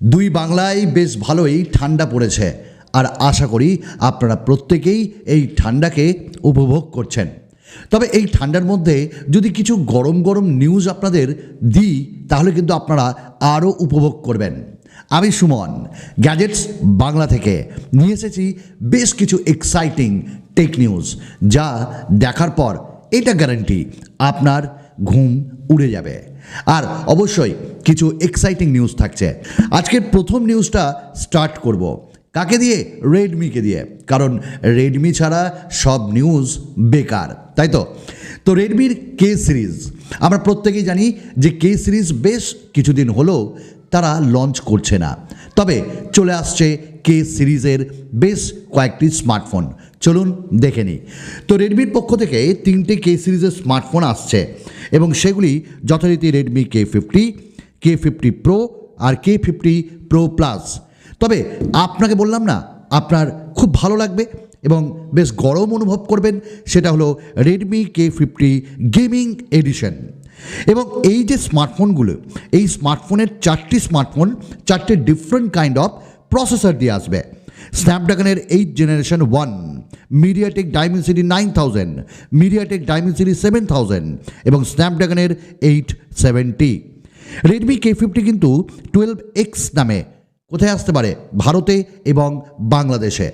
দুই বাংলায় বেশ ভালোই ঠান্ডা পড়েছে আর আশা করি আপনারা প্রত্যেকেই এই ঠান্ডাকে উপভোগ করছেন। তবে এই ঠান্ডার মধ্যে যদি কিছু গরম গরম নিউজ আপনাদের দিই তাহলে কিন্তু আপনারা আরও উপভোগ করবেন। আমি সুমন গ্যাজেটস বাংলা থেকে নিয়ে এসেছি বেশ কিছু এক্সাইটিং টেক নিউজ, যা দেখার পর এটা গ্যারান্টি আপনার ঘুম উড়ে যাবে। আর অবশ্যই কিছু এক্সাইটিং নিউজ থাকছে। আজকের প্রথম নিউজটা স্টার্ট করব কাকে দিয়ে? রেডমিকে দিয়ে, কারণ রেডমি ছাড়া সব নিউজ বেকার, তাই তো রেডমির কে সিরিজ আমরা প্রত্যেকেই জানি যে কে সিরিজ বেশ কিছুদিন হলো তারা লঞ্চ করছে না, তবে চলে আসছে কে সিরিজের বেশ কয়েকটি স্মার্টফোন। চলুন দেখে নিই। তো রেডমির পক্ষ থেকে 3টে কে সিরিজের স্মার্টফোন আসছে এবং সেগুলি যথারীতি রেডমি K50, K50 Pro আর K50 Pro Plus। তবে আপনাকে বললাম না, আপনার খুব ভালো লাগবে এবং বেশ গরম অনুভব করবেন, সেটা হলো রেডমি K50 গেমিং এডিশন। এবং এই যে স্মার্টফোনগুলো, এই স্মার্টফোনের 4টি স্মার্টফোন 4টে ডিফারেন্ট কাইন্ড অফ প্রসেসর দিয়ে আসবে। স্ন্যাপড্রাগনের 8th Generation 1, MediaTek Dimensity 9000, MediaTek Dimensity 7000 এবং স্ন্যাপড্রাগনের 870। রেডমি K50 কিন্তু 12X নামে কোথায় আসতে পারে? ভারতে এবং বাংলাদেশে।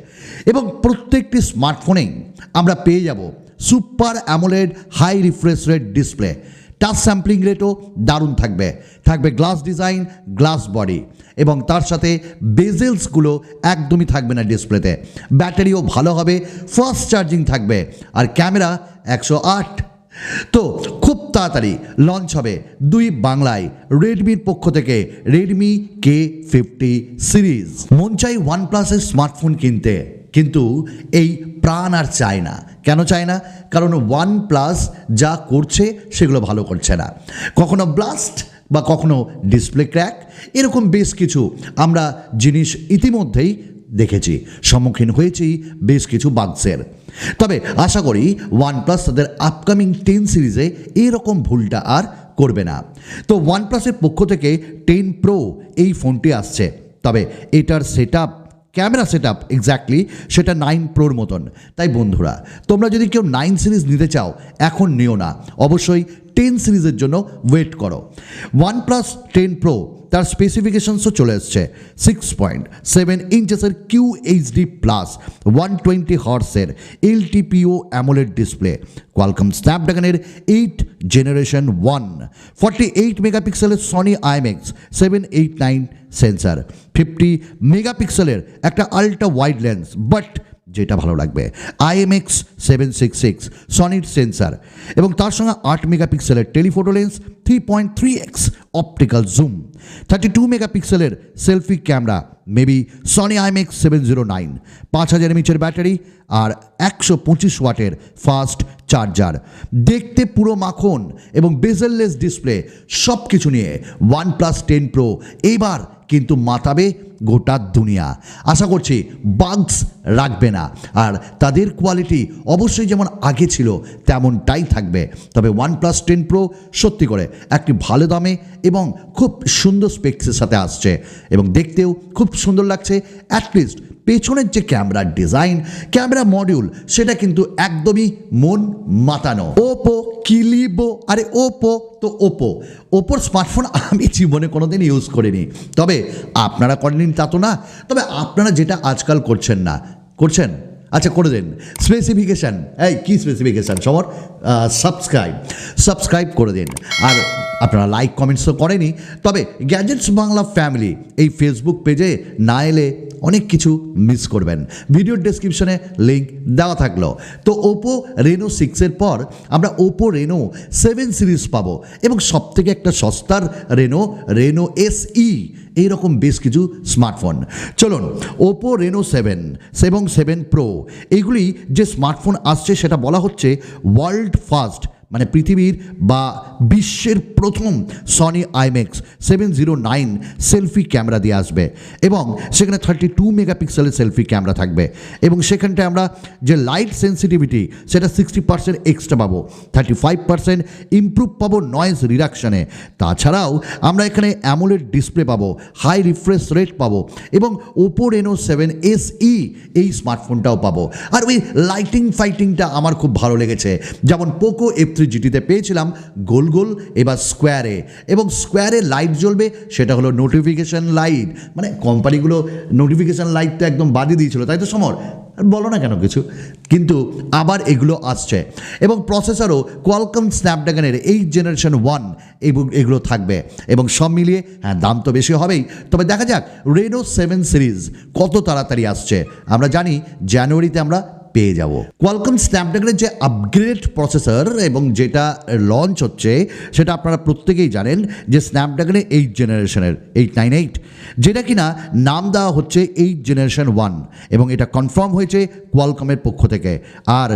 এবং প্রত্যেকটি স্মার্টফোনেই আমরা পেয়ে যাব super AMOLED high refresh rate display. Touch sampling রেটও দারুণ থাকবে, গ্লাস ডিজাইন, গ্লাস বডি এবং তার সাথে বেজেলসগুলো একদমই থাকবে না ডিসপ্লেতে। ব্যাটারিও ভালো হবে, ফাস্ট চার্জিং থাকবে আর ক্যামেরা 108। তো খুব তাড়াতাড়ি লঞ্চ হবে দুই বাংলায় রেডমির পক্ষ থেকে রেডমি K50 সিরিজ। মন চাই ওয়ানপ্লাসের স্মার্টফোন কিনতে, কিন্তু এই প্রাণ আর চায় না। কেন চায় না? কারণ ওয়ানপ্লাস যা করছে সেগুলো ভালো করছে না। কখনো ব্লাস্ট বা কখনো ডিসপ্লে ক্র্যাক, এরকম বেশ কিছু আমরা জিনিস ইতিমধ্যেই দেখেছি, সম্মুখীন হয়েছি বেশ কিছু বাগসের। তবে আশা করি ওয়ানপ্লাস তাদের আপকামিং 10 সিরিজে এরকম ভুলটা আর করবে না। তো ওয়ানপ্লাসের পক্ষ থেকে 10 Pro এই ফোনটি আসছে, তবে এটার ক্যামেরা সেটআপ এক্স্যাক্টলি সেটা 9 Proর মতন। তাই বন্ধুরা, তোমরা যদি কেউ 9 সিরিজ নিতে চাও এখন নিও না, অবশ্যই 10 সিরিজের জন্য ওয়েট করো। OnePlus 10 Pro তার স্পেসিফিকেশনসও চলে এসছে। 6.7 ইঞ্চেসের QHD plus 120Hz LTPO AMOLED display, Qualcomm স্ন্যাপড্রাগনের 8th Generation 1, 48 মেগাপিক্সেলের সনি IMX 789 সেন্সার, 50 মেগাপিক্সেলের একটা আল্ট্রা ওয়াইড লেন্স, বাট যেটা ভালো লাগবে IMX 766 সনির সেন্সার এবং তার সঙ্গে 8 মেগাপিক্সেলের telephoto lens, 3.3x optical zoom, 32 মেগাপিক্সেলের selfie camera, maybe Sony IMX 709, 5000 mAh battery আর 125 ওয়াটের ফাস্ট চার্জার। দেখতে পুরো মাখন এবং বেজেললেস ডিসপ্লে, সব কিছু নিয়ে OnePlus 10 Pro এবার কিন্তু মাতাবে গোটা দুনিয়া। আশা করছি বাগস রাখবে না আর তাদের কোয়ালিটি অবশ্যই যেমন আগে ছিল তেমনটাই থাকবে। তবে OnePlus 10 Pro সত্যি করে একটি ভালো দামে এবং খুব সুন্দর স্পেক্সের সাথে আসছে এবং দেখতেও খুব সুন্দর লাগছে। অ্যাটলিস্ট পেছনের যে ক্যামেরা ডিজাইন, ক্যামেরা মডিউল, সেটা কিন্তু একদমই মন মাতানো। ওপো কিলিবো, আরে ওপোর স্মার্টফোন আমি জীবনে কোনোদিন ইউজ করিনি, তবে আপনারা করেন তা তো না। তবে আপনারা যেটা আজকাল করছেন, আচ্ছা করে দিন স্পেসিফিকেশান। এই কী স্পেসিফিকেশান? সবার সাবস্ক্রাইব করে দিন। আর আপনারা লাইক কমেন্টস তো করেনি, তবে গ্যাজেটস বাংলা ফ্যামিলি এই ফেসবুক পেজে না এলে অনেক কিছু মিস করবেন। ভিডিওর ডেসক্রিপশনে লিঙ্ক দেওয়া থাকলো। তো ওপো রেনো 6-এর পর আমরা ওপো রেনো 7 সিরিজ পাবো এবং সবথেকে একটা সস্তার রেনো SE, এইরকম বেশ কিছু স্মার্টফোন। চলুন, ওপো রেনো 7 এবং 7 Pro এইগুলি যে স্মার্টফোন আসছে সেটা বলা হচ্ছে ওয়ার্ল্ড ফার্স্ট মানে পৃথিবীর বা বিশ্বের প্রথম সনি আইম্যাক্স 709 সেলফি ক্যামেরা দিয়ে আসবে এবং সেখানে 32 মেগাপিক্সেলের সেলফি ক্যামেরা থাকবে এবং সেখানটায় আমরা যে লাইট সেন্সিটিভিটি সেটা 60% এক্সট্রা পাবো, 35% ইমপ্রুভ পাবো নয়েজ রিডাকশনে। তাছাড়াও আমরা এখানে অ্যামোলেড ডিসপ্লে পাবো, হাই রিফ্রেশ রেট পাবো এবং ওপো রেনো 7 SE এই স্মার্টফোনটাও পাবো। আর ওই লাইটিং ফাইটিংটা আমার খুব ভালো লেগেছে, যেমন পোকো F3 GTতে পেয়েছিলাম গোল গোল, এবার স্কোয়ারে, এবং স্কোয়ারে লাইট জ্বলবে, সেটা হলো নোটিফিকেশান লাইট। মানে কোম্পানিগুলো নোটিফিকেশান লাইটটা একদম বাদই দিয়েছিল, তাই তো সমর? বলো না কেন কিছু, কিন্তু আবার এগুলো আসছে। এবং প্রসেসরও কোয়ালকম স্ন্যাপড্রাগনের 8 জেনারেশন 1 এগুলো থাকবে এবং সব মিলিয়ে হ্যাঁ দাম তো বেশি হবেই, তবে দেখা যাক রেনো 7 সিরিজ কত তাড়াতাড়ি আসছে। আমরা জানি জানুয়ারিতে আমরা পেয়ে যাব। কোয়ালকম স্ন্যাপড্রাগনের যে আপগ্রেড প্রসেসর এবং যেটা লঞ্চ হচ্ছে সেটা আপনারা প্রত্যেকেই জানেন যে স্ন্যাপড্রাগনের 8 জেনারেশনের 898, যেটা কিনা নাম দেওয়া হচ্ছে 8 জেনারেশন 1 এবং এটা কনফার্ম হয়েছে কোয়ালকমের পক্ষ থেকে। আর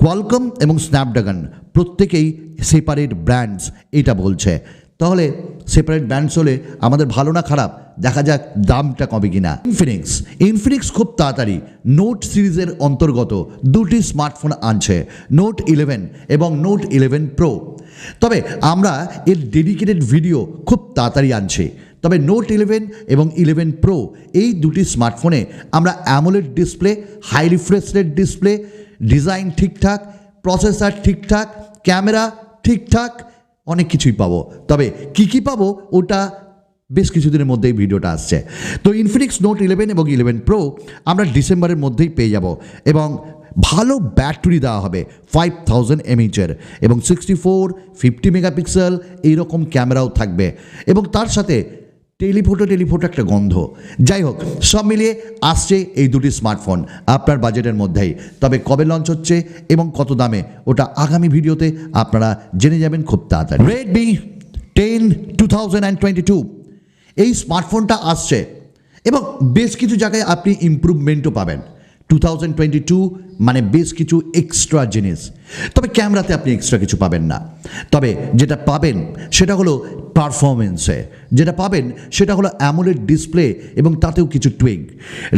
কোয়ালকম এবং স্ন্যাপড্রাগন প্রত্যেকেই সেপারেট ব্র্যান্ডস এটা বলছে। তাহলে সেপারেট ব্র্যান্ডস হলে আমাদের ভালো না খারাপ, দেখা যাক দামটা কমে কিনা। ইনফিনিক্স খুব তাড়াতাড়ি নোট সিরিজের অন্তর্গত দুটি স্মার্টফোন আনছে, নোট 11 এবং নোট 11 প্রো। তবে আমরা এর ডেডিকেটেড ভিডিও খুব তাড়াতাড়ি আনছি। তবে নোট 11 এবং 11 প্রো এই দুটি স্মার্টফোনে আমরা AMOLED display, high refresh rate display, design ঠিকঠাক, প্রসেসর ঠিকঠাক, ক্যামেরা ঠিকঠাক, অনেক কিছুই পাবো। তবে কী পাবো ওটা বেশ কিছুদিনের মধ্যেই ভিডিওটা আসছে। তো ইনফিনিক্স নোট 11 এবং 11 প্রো আমরা ডিসেম্বরের মধ্যেই পেয়ে যাব এবং ভালো ব্যাটারি দেওয়া হবে 5000 mAh এবং 64, 50 মেগাপিক্সেল এইরকম ক্যামেরাও থাকবে এবং তার সাথে টেলিফোটো একটা গন্ধ। যাই হোক, সব মিলিয়ে আসছে এই দুটি স্মার্টফোন আপনার বাজেটের মধ্যেই। তবে কবে লঞ্চ হচ্ছে এবং কত দামে ওটা আগামী ভিডিওতে আপনারা জেনে যাবেন খুব তাড়াতাড়ি। Redmi 10 2022 এই স্মার্টফোনটা আসছে এবং বেশ কিছু জায়গায় আপনি ইমপ্রুভমেন্টও পাবেন। 2022 মানে বেশ কিছু এক্সট্রা জিনিস, তবে ক্যামেরাতে আপনি এক্সট্রা কিছু পাবেন না। তবে যেটা পাবেন সেটা হলো পারফরমেন্সে, যেটা পাবেন সেটা হলো অ্যামোলেড ডিসপ্লে এবং তাতেও কিছু টুইক।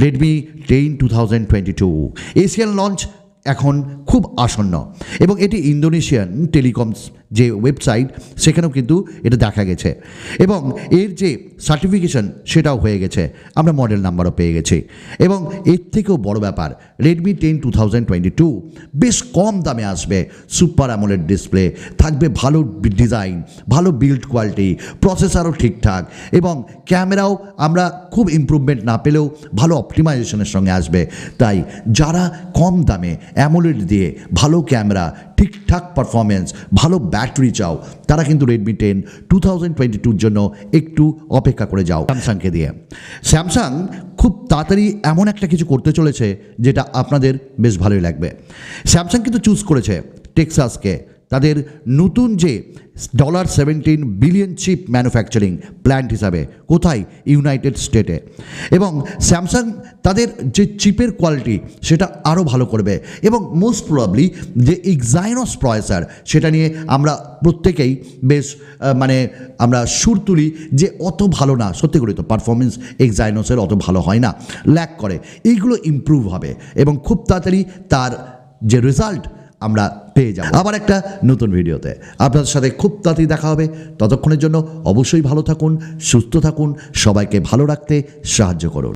রেডমি 10 2022 এশিয়ান লঞ্চ এখন খুব আসন্ন এবং এটি ইন্দোনেশিয়ান টেলিকমস যে ওয়েবসাইট সেখানেও কিন্তু এটা দেখা গেছে এবং এর যে সার্টিফিকেশন সেটাও হয়ে গেছে, আমরা মডেল নাম্বারও পেয়ে গেছি। এবং এর থেকেও বড় ব্যাপার, রেডমি 10 2022 বেশ কম দামে আসবে, সুপার অ্যামোলেড ডিসপ্লে থাকবে, ভালো ডিজাইন, ভালো বিল্ড কোয়ালিটি, প্রসেসরও ঠিকঠাক এবং ক্যামেরাও আমরা খুব ইমপ্রুভমেন্ট না পেলেও ভালো অপটিমাইজেশনের সঙ্গে আসবে। তাই যারা কম দামে অ্যামোলেড দিয়ে ভালো ক্যামেরা, ঠিকঠাক পারফরমেন্স, ভালো ব্যাটারি চাও, তারা কিন্তু রেডমি 10 2022 জন্য একটু অপেক্ষা করে যাও স্যামসাংকে দিয়ে। স্যামসাং খুব তাড়াতাড়ি এমন একটা কিছু করতে চলেছে যেটা আপনাদের বেশ ভালোই লাগবে। স্যামসাং কিন্তু চুজ করেছে টেক্সাসকে তাদের নতুন যে $17 বিলিয়ন চিপ ম্যানুফ্যাকচারিং প্ল্যান্ট হিসাবে। কোথায়? ইউনাইটেড স্টেটে। এবং স্যামসাং তাদের যে চিপের কোয়ালিটি সেটা আরও ভালো করবে এবং মোস্ট প্রবাবলি যে এক্সাইনোস প্রসেসর সেটা নিয়ে আমরা প্রত্যেকেই বেশ আমরা সুর তুলি যে অত ভালো না, সত্যি করে তো পারফরমেন্স এক্সাইনোসের অত ভালো হয় না, ল্যাক করে। এইগুলো ইমপ্রুভ হবে এবং খুব তাড়াতাড়ি তার যে রেজাল্ট আমরা পেয়ে যাব আবার একটা নতুন ভিডিওতে। আপনাদের সাথে খুব তাড়াতাড়ি দেখা হবে। ততক্ষণের জন্য অবশ্যই ভালো থাকুন, সুস্থ থাকুন, সবাইকে ভালো রাখতে সাহায্য করুন।